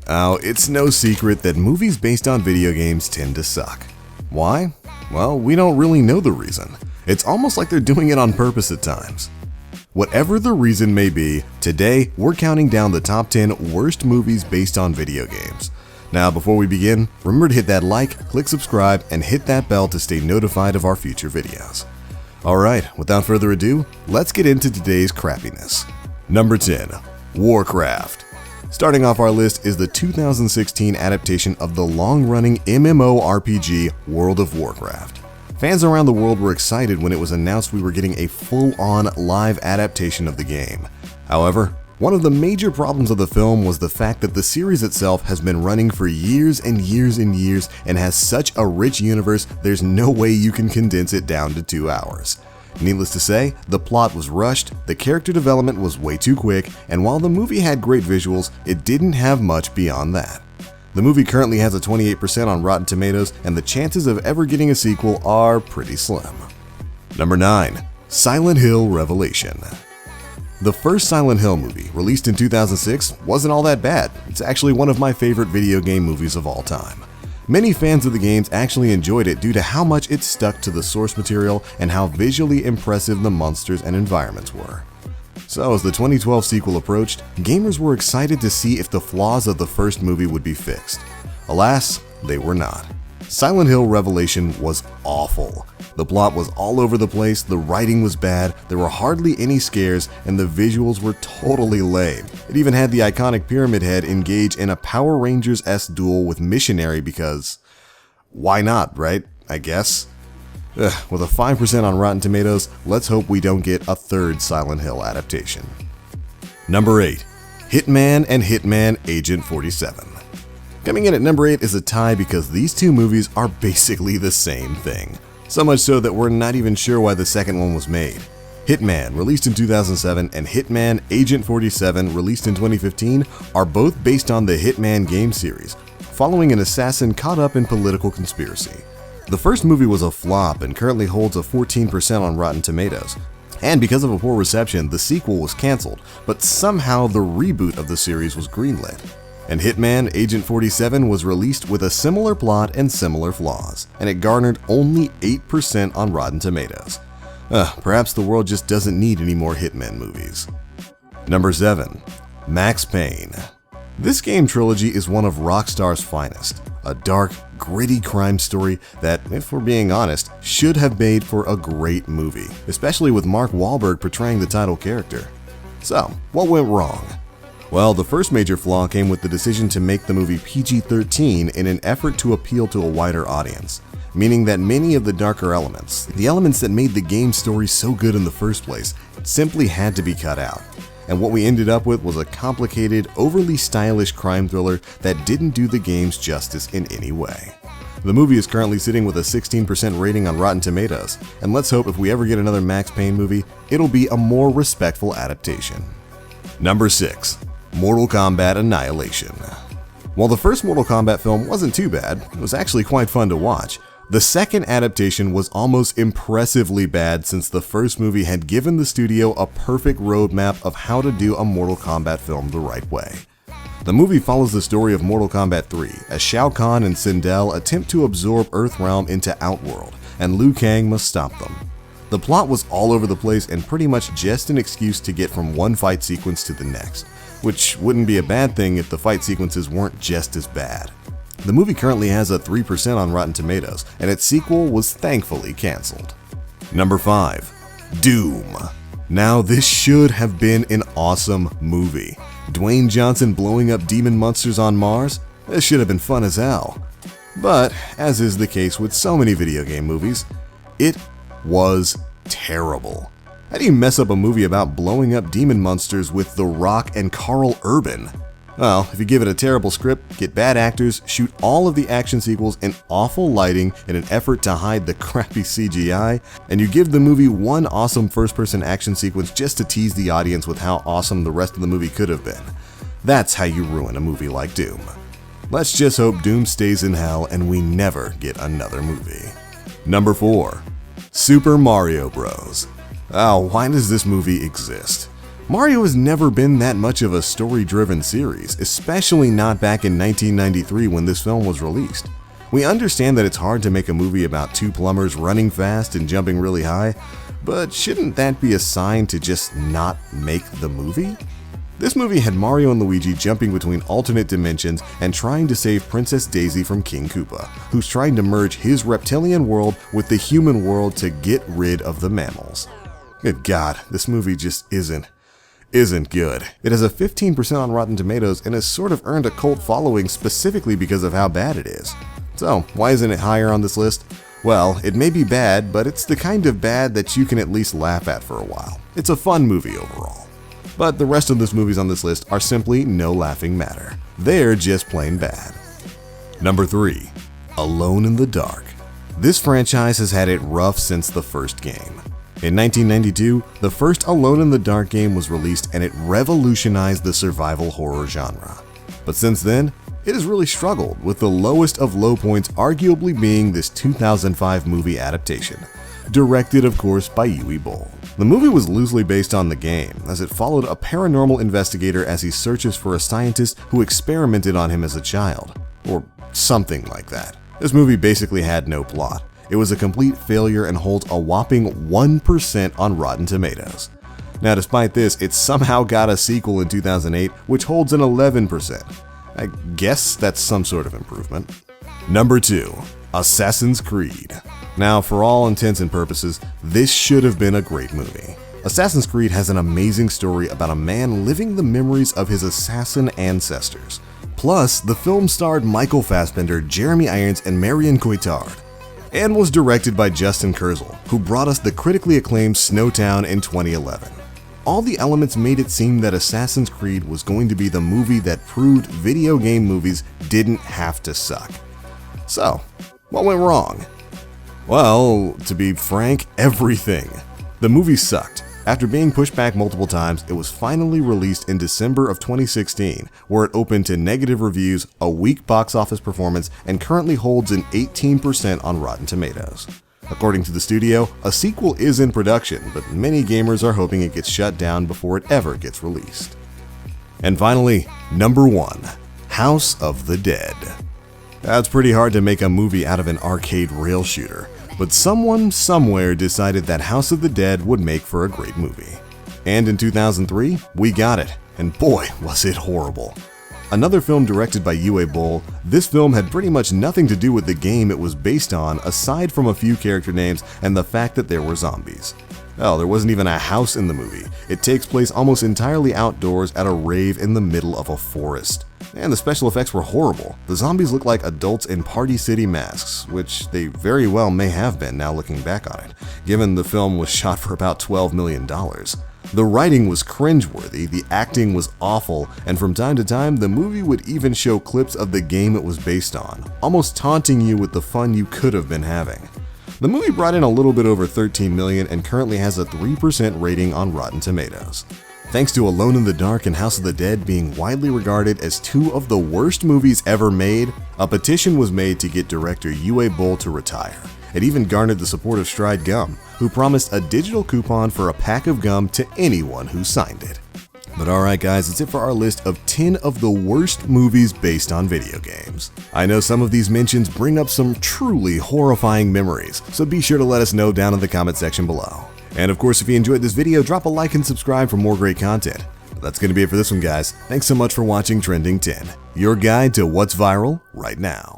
Oh, it's no secret that movies based on video games tend to suck. Why? Well, we don't really know the reason. It's almost like they're doing it on purpose at times. Whatever the reason may be, today we're counting down the top 10 worst movies based on video games. Now, before we begin, remember to hit that like, click subscribe, and hit that bell to stay notified of our future videos. Alright, without further ado, let's get into today's crappiness. Number 10. Warcraft. Starting off our list is the 2016 adaptation of the long-running MMORPG World of Warcraft. Fans around the world were excited when it was announced we were getting a full-on live adaptation of the game. However, one of the major problems of the film was the fact that the series itself has been running for years and years and years and has such a rich universe there's no way you can condense it down to 2 hours. Needless to say, the plot was rushed, the character development was way too quick, and while the movie had great visuals, it didn't have much beyond that. The movie currently has a 28% on Rotten Tomatoes, and the chances of ever getting a sequel are pretty slim. Number 9. Silent Hill Revelation. The first Silent Hill movie, released in 2006, wasn't all that bad. It's actually one of my favorite video game movies of all time. Many fans of the games actually enjoyed it due to how much it stuck to the source material and how visually impressive the monsters and environments were. So as the 2012 sequel approached, gamers were excited to see if the flaws of the first movie would be fixed. Alas, they were not. Silent Hill Revelation was awful. The plot was all over the place, the writing was bad, there were hardly any scares, and the visuals were totally lame. It even had the iconic Pyramid Head engage in a Power Rangers-esque duel with Missionary because... why not, right? I guess. With a 5% on Rotten Tomatoes, let's hope we don't get a third Silent Hill adaptation. Number 8. Hitman and Hitman Agent 47. Coming in at number 8 is a tie because these two movies are basically the same thing. So much so that we're not even sure why the second one was made. Hitman, released in 2007, and Hitman Agent 47, released in 2015, are both based on the Hitman game series, following an assassin caught up in political conspiracy. The first movie was a flop and currently holds a 14% on Rotten Tomatoes. And because of a poor reception, the sequel was cancelled, but somehow the reboot of the series was greenlit. And Hitman Agent 47 was released with a similar plot and similar flaws, and it garnered only 8% on Rotten Tomatoes. Perhaps the world just doesn't need any more Hitman movies. Number 7. Max Payne. This game trilogy is one of Rockstar's finest, a dark, gritty crime story that, if we're being honest, should have made for a great movie, especially with Mark Wahlberg portraying the title character. So, what went wrong? Well, the first major flaw came with the decision to make the movie PG-13 in an effort to appeal to a wider audience, meaning that many of the darker elements, the elements that made the game story so good in the first place, simply had to be cut out. And what we ended up with was a complicated, overly stylish crime thriller that didn't do the games justice in any way. The movie is currently sitting with a 16% rating on Rotten Tomatoes, and let's hope if we ever get another Max Payne movie, it'll be a more respectful adaptation. Number 6. Mortal Kombat Annihilation. While the first Mortal Kombat film wasn't too bad, it was actually quite fun to watch, the second adaptation was almost impressively bad since the first movie had given the studio a perfect roadmap of how to do a Mortal Kombat film the right way. The movie follows the story of Mortal Kombat 3 as Shao Kahn and Sindel attempt to absorb Earthrealm into Outworld, and Liu Kang must stop them. The plot was all over the place and pretty much just an excuse to get from one fight sequence to the next, which wouldn't be a bad thing if the fight sequences weren't just as bad. The movie currently has a 3% on Rotten Tomatoes, and its sequel was thankfully cancelled. Number 5. Doom. Now this should have been an awesome movie. Dwayne Johnson blowing up demon monsters on Mars? This should have been fun as hell. But, as is the case with so many video game movies, it was terrible. How do you mess up a movie about blowing up demon monsters with The Rock and Karl Urban? Well, if you give it a terrible script, get bad actors, shoot all of the action sequels in awful lighting in an effort to hide the crappy CGI, and you give the movie one awesome first-person action sequence just to tease the audience with how awesome the rest of the movie could have been. That's how you ruin a movie like Doom. Let's just hope Doom stays in hell and we never get another movie. Number 4. Super Mario Bros. Oh, why does this movie exist? Mario has never been that much of a story-driven series, especially not back in 1993 when this film was released. We understand that it's hard to make a movie about two plumbers running fast and jumping really high, but shouldn't that be a sign to just not make the movie? This movie had Mario and Luigi jumping between alternate dimensions and trying to save Princess Daisy from King Koopa, who's trying to merge his reptilian world with the human world to get rid of the mammals. Good God, this movie just isn't good. It has a 15% on Rotten Tomatoes and has sort of earned a cult following specifically because of how bad it is. So, why isn't it higher on this list? Well, it may be bad, but it's the kind of bad that you can at least laugh at for a while. It's a fun movie overall. But the rest of the movies on this list are simply no laughing matter. They're just plain bad. Number 3. Alone in the Dark. This franchise has had it rough since the first game. In 1992, the first Alone in the Dark game was released and it revolutionized the survival horror genre. But since then, it has really struggled, with the lowest of low points arguably being this 2005 movie adaptation, directed of course by Uwe Boll. The movie was loosely based on the game, as it followed a paranormal investigator as he searches for a scientist who experimented on him as a child, or something like that. This movie basically had no plot. It was a complete failure and holds a whopping 1% on Rotten Tomatoes. Now, despite this, it somehow got a sequel in 2008, which holds an 11%. I guess that's some sort of improvement. Number 2. Assassin's Creed. Now, for all intents and purposes, this should have been a great movie. Assassin's Creed has an amazing story about a man living the memories of his assassin ancestors. Plus, the film starred Michael Fassbender, Jeremy Irons, and Marion Cotillard, and was directed by Justin Kurzel, who brought us the critically acclaimed Snowtown in 2011. All the elements made it seem that Assassin's Creed was going to be the movie that proved video game movies didn't have to suck. So, what went wrong? Well, to be frank, everything. The movie sucked. After being pushed back multiple times, it was finally released in December of 2016, where it opened to negative reviews, a weak box office performance, and currently holds an 18% on Rotten Tomatoes. According to the studio, a sequel is in production, but many gamers are hoping it gets shut down before it ever gets released. And finally, number 1, House of the Dead. That's pretty hard to make a movie out of an arcade rail shooter, but someone somewhere decided that House of the Dead would make for a great movie. And in 2003, we got it, and boy, was it horrible. Another film directed by Uwe Boll, this film had pretty much nothing to do with the game it was based on aside from a few character names and the fact that there were zombies. Hell, there wasn't even a house in the movie. It takes place almost entirely outdoors at a rave in the middle of a forest. And the special effects were horrible. The zombies look like adults in Party City masks, which they very well may have been now looking back on it, given the film was shot for about $12 million. The writing was cringeworthy, the acting was awful, and from time to time, the movie would even show clips of the game it was based on, almost taunting you with the fun you could have been having. The movie brought in a little bit over $13 million and currently has a 3% rating on Rotten Tomatoes. Thanks to Alone in the Dark and House of the Dead being widely regarded as two of the worst movies ever made, a petition was made to get director Uwe Boll to retire. It even garnered the support of Stride Gum, who promised a digital coupon for a pack of gum to anyone who signed it. But alright guys, that's it for our list of 10 of the worst movies based on video games. I know some of these mentions bring up some truly horrifying memories, so be sure to let us know down in the comment section below. And of course, if you enjoyed this video, drop a like and subscribe for more great content. But that's going to be it for this one guys. Thanks so much for watching Trending 10, your guide to what's viral right now.